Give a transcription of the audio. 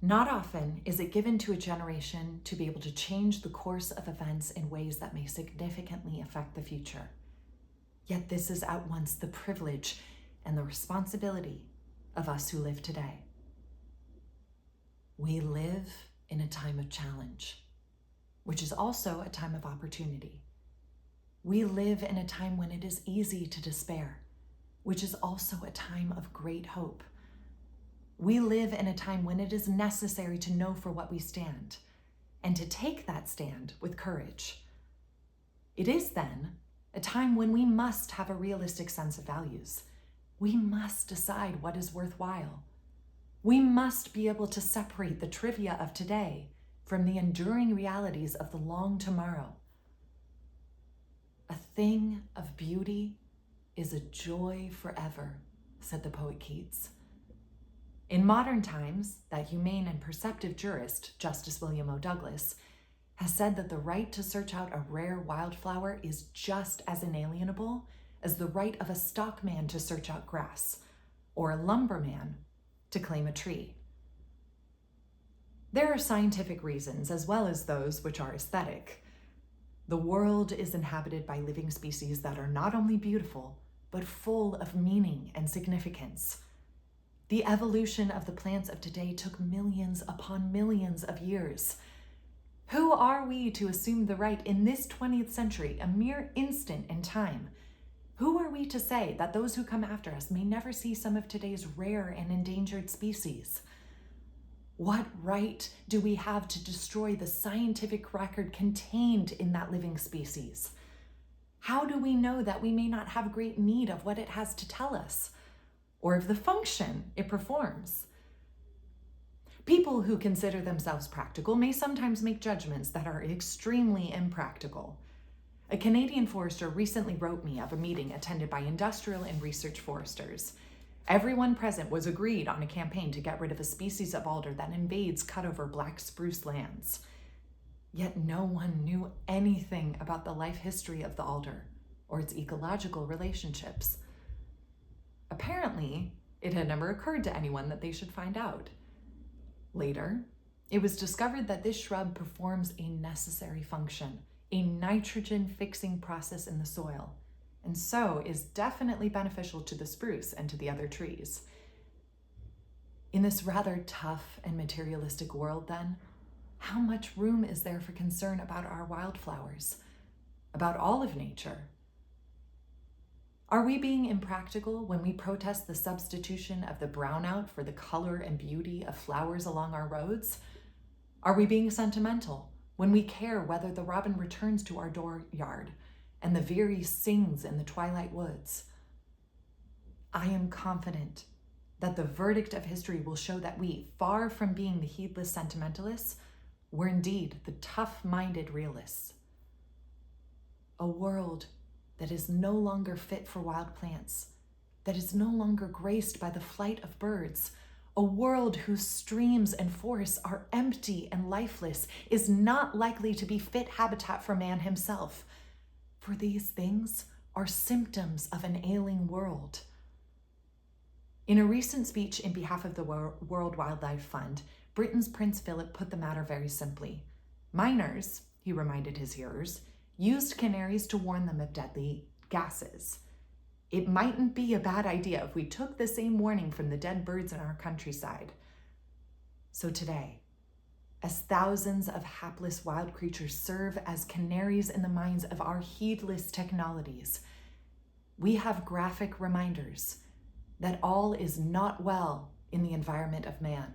Not often is it given to a generation to be able to change the course of events in ways that may significantly affect the future. Yet this is at once the privilege and the responsibility of us who live today. We live in a time of challenge, which is also a time of opportunity. We live in a time when it is easy to despair, which is also a time of great hope. We live in a time when it is necessary to know for what we stand and to take that stand with courage. It is then a time when we must have a realistic sense of values. We must decide what is worthwhile. We must be able to separate the trivia of today from the enduring realities of the long tomorrow. A thing of beauty is a joy forever, said the poet Keats. In modern times, that humane and perceptive jurist, Justice William O. Douglas, has said that the right to search out a rare wildflower is just as inalienable as the right of a stockman to search out grass, or a lumberman to claim a tree. There are scientific reasons as well as those which are aesthetic. The world is inhabited by living species that are not only beautiful, but full of meaning and significance. The evolution of the plants of today took millions upon millions of years. Who are we to assume the right in this 20th century, a mere instant in time? Who are we to say that those who come after us may never see some of today's rare and endangered species? What right do we have to destroy the scientific record contained in that living species? How do we know that we may not have great need of what it has to tell us, or of the function it performs? People who consider themselves practical may sometimes make judgments that are extremely impractical. A Canadian forester recently wrote me of a meeting attended by industrial and research foresters. Everyone present was agreed on a campaign to get rid of a species of alder that invades cut-over black spruce lands. Yet no one knew anything about the life history of the alder or its ecological relationships. Apparently, it had never occurred to anyone that they should find out. Later, it was discovered that this shrub performs a necessary function, a nitrogen-fixing process in the soil, and so is definitely beneficial to the spruce and to the other trees. In this rather tough and materialistic world, then, how much room is there for concern about our wildflowers, about all of nature? Are we being impractical when we protest the substitution of the brownout for the color and beauty of flowers along our roads? Are we being sentimental when we care whether the robin returns to our dooryard and the veery sings in the twilight woods? I am confident that the verdict of history will show that we, far from being the heedless sentimentalists, were indeed the tough-minded realists. A world that is no longer fit for wild plants, that is no longer graced by the flight of birds, a world whose streams and forests are empty and lifeless, is not likely to be fit habitat for man himself, for these things are symptoms of an ailing world. In a recent speech in behalf of the World Wildlife Fund, Britain's Prince Philip put the matter very simply. Miners, he reminded his hearers, used canaries to warn them of deadly gases. It mightn't be a bad idea if we took the same warning from the dead birds in our countryside. So today, as thousands of hapless wild creatures serve as canaries in the minds of our heedless technologies, we have graphic reminders that all is not well in the environment of man.